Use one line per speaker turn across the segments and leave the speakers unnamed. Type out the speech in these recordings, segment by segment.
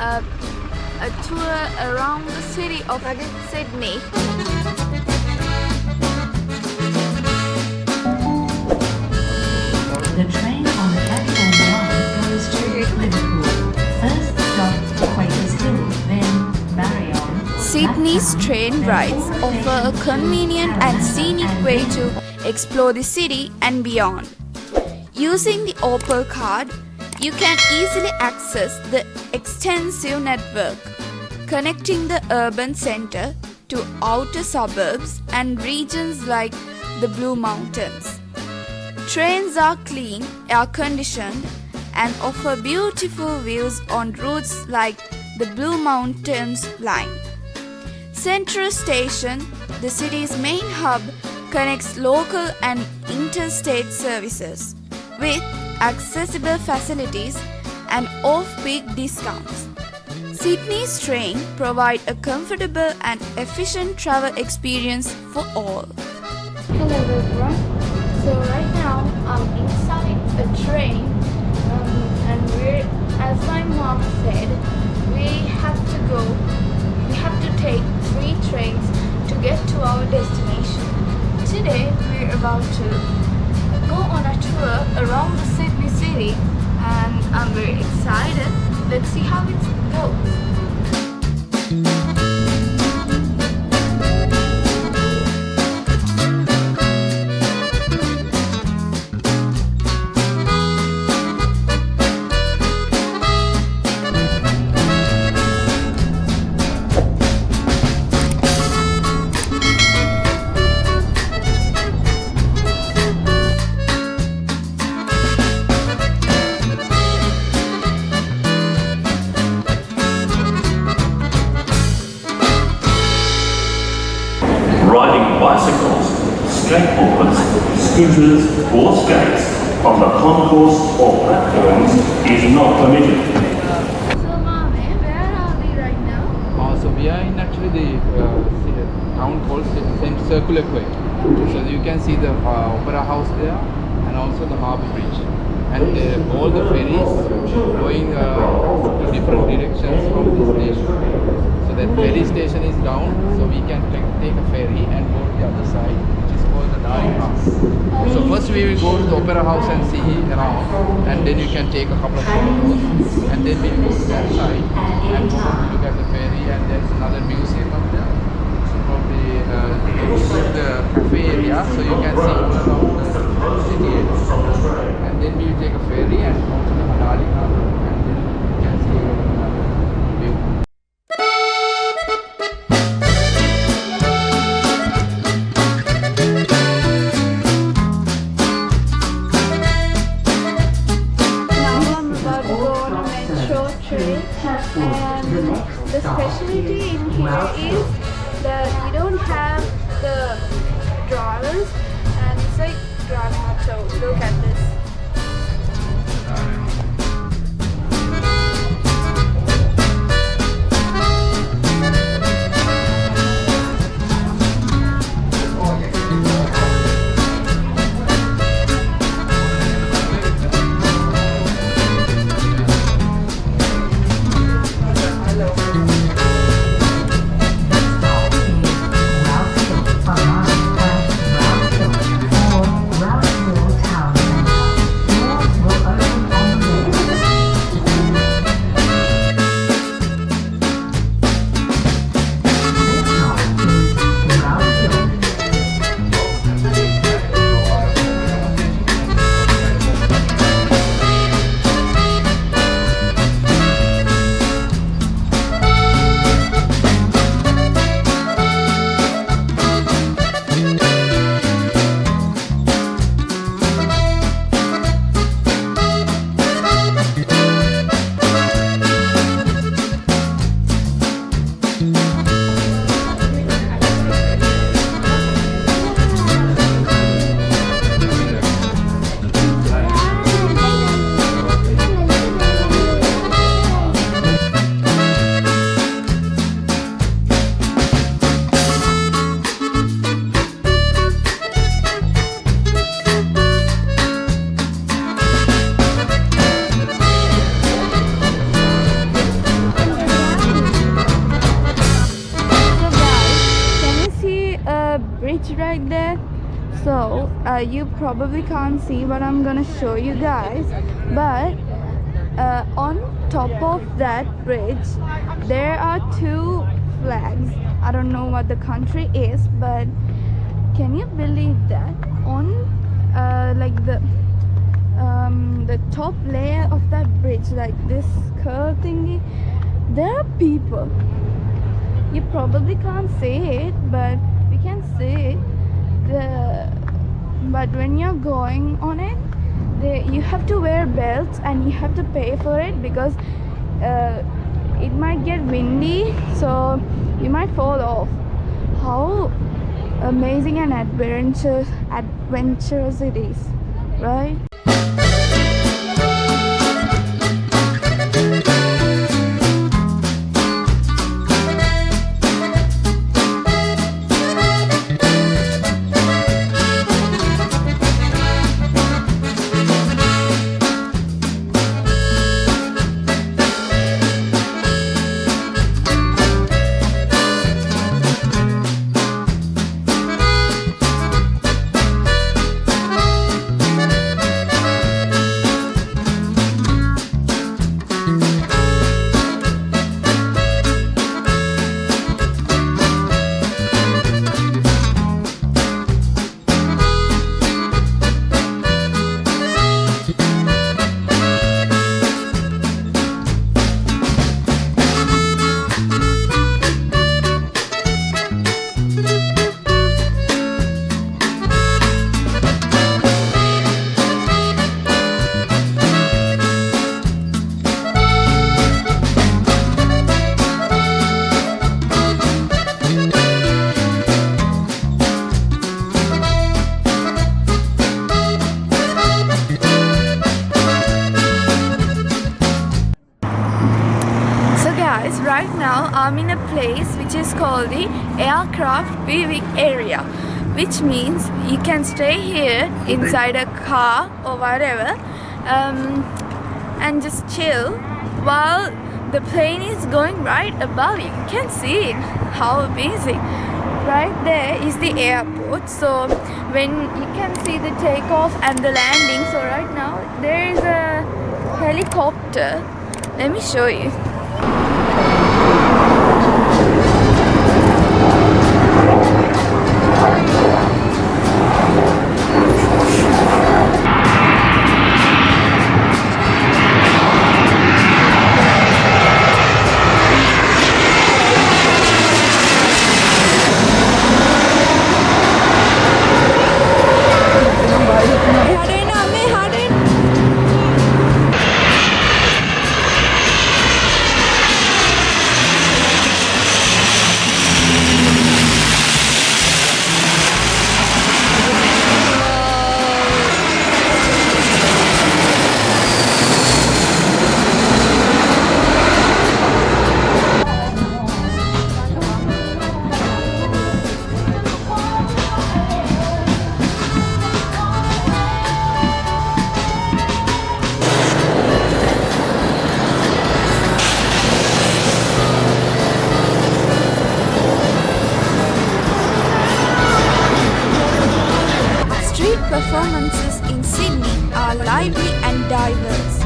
a, a tour around the city of Sydney.
The train on platform 1 goes to Liverpool. First stop, Quakers Hill, then Marion.
Sydney's train rides offer a convenient and scenic way to explore the city and beyond. Using the Opal card, you can easily access the extensive network connecting the urban centre to outer suburbs and regions like the Blue Mountains. Trains are clean, air-conditioned, and offer beautiful views on routes like the Blue Mountains line. Central Station, the city's main hub, connects local and interstate services with accessible facilities and off-peak discounts. Sydney's train provide a comfortable and efficient travel experience for all. Hello everyone. So right now I'm inside a train and as my mom said, we have to take 3 trains to get to our destination. Today we're about to go on a tour around the Sydney city and I'm very excited. Let's see how it goes.
Riding bicycles, skateboards, scooters or skates on the concourse or platforms is not permitted.
So Mame, where are we right now?
So we are in actually the town called St. Circular Quay. So you can see the Opera House there and also the Harbour Bridge. And all the ferries going to different directions from this station. So that ferry station is down, so we can take a ferry and go to the other side, which is called the Darling House. So first we will go to the Opera House and see around, and then you can take a couple of photos, and then we will go to that side and go to look at the ferry, and there's another museum up there. So probably the cafe area, so you can see all around the city area. And then we will take a ferry and go to the Darling House, and then you can see view.
And the specialty in here is that we don't have the drivers and it's like driving a tow. Look at this. right there. So you probably can't see what I'm gonna show you guys, but on top of that bridge there are two flags. I don't know what the country is, but can you believe that on like the top layer of that bridge, like this curve thingy, there are people. You probably can't see it, but we can see it. But when you're going on it, you have to wear belts and you have to pay for it, because it might get windy, so you might fall off. How amazing and adventurous it is, right? Right now I'm in a place which is called the aircraft viewing area, which means you can stay here inside a car or whatever and just chill while the plane is going right above you. You can see it. How amazing. Right there is the airport, so when you can see the takeoff and the landing. So right now there is a helicopter. Let me show you. Performances in Sydney are lively and diverse,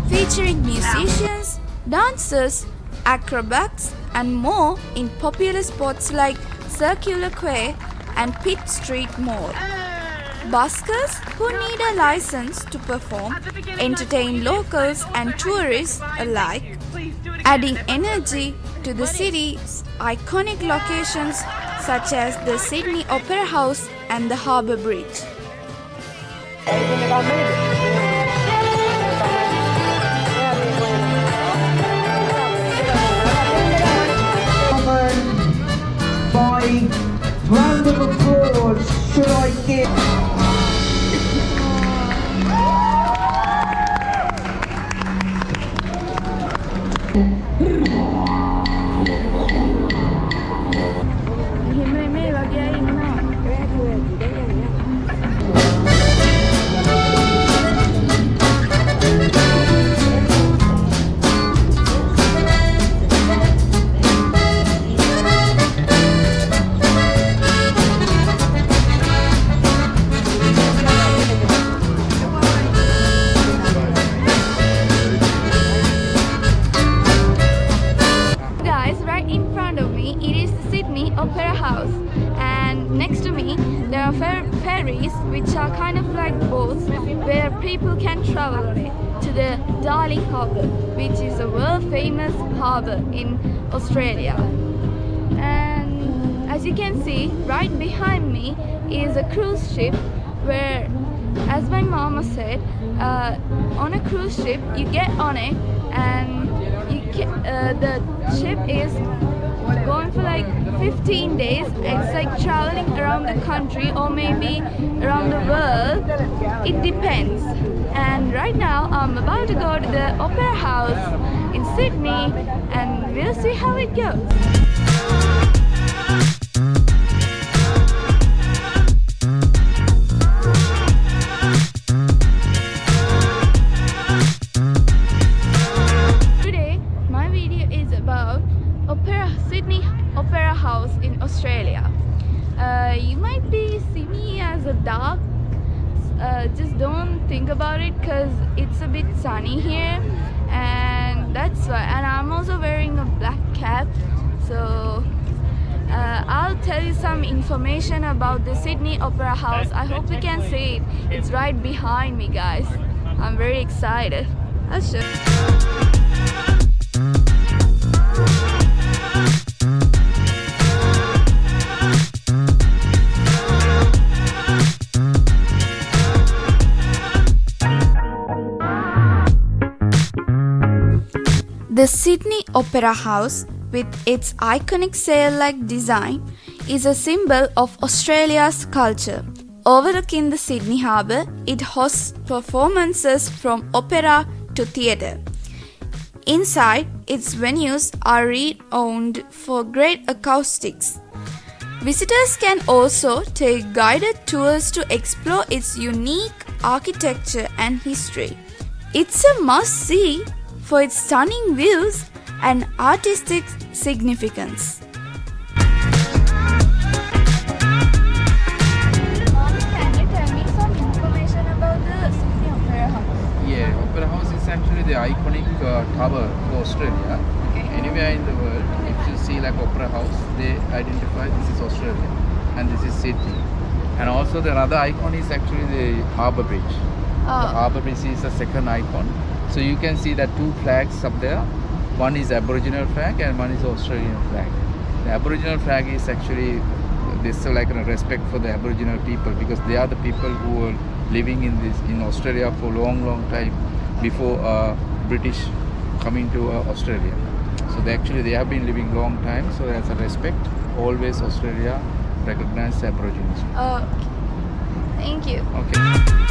featuring musicians, dancers, acrobats and more in popular spots like Circular Quay and Pitt Street Mall. Buskers who need a license to perform entertain locals and tourists alike, adding energy to the city's iconic locations such as the Sydney Opera House and the Harbour Bridge.
By round of applause, should I give?
ferries, which are kind of like boats where people can travel on it, to the Darling Harbour, which is a world famous harbour in Australia. And as you can see, right behind me is a cruise ship where, as my mama said, on a cruise ship you get on it and the ship is going for like 15 days. It's like traveling around the country or maybe around the world. It depends. And right now I'm about to go to the Opera House in Sydney and we'll see how it goes. Today my video is about Sydney Opera House in Australia. You might be see me as a dark, just don't think about it because it's a bit sunny here, and that's why. And I'm also wearing a black cap, so I'll tell you some information about the Sydney Opera House. I hope you can see it. It's right behind me, guys. I'm very excited. I'll show you. The Sydney Opera House, with its iconic sail-like design, is a symbol of Australia's culture. Overlooking the Sydney Harbour, it hosts performances from opera to theatre. Inside, its venues are renowned for great acoustics. Visitors can also take guided tours to explore its unique architecture and history. It's a must-see for its stunning views and artistic significance. Mom, can you tell me some information about the Sydney Opera House?
Yeah, Opera House is actually the iconic tower for Australia.
Okay.
Anywhere in the world, if you see like Opera House, they identify this is Australia and this is Sydney. And also the other icon is actually the Harbour Bridge. The Harbour Bridge is the second icon. So you can see that two flags up there. One is Aboriginal flag and one is Australian flag. The Aboriginal flag is actually, this like a respect for the Aboriginal people, because they are the people who were living in Australia for a long time before British coming to Australia. So they have been living long time. So as a respect, always Australia recognize Aborigines.
Okay. Thank you.
Okay.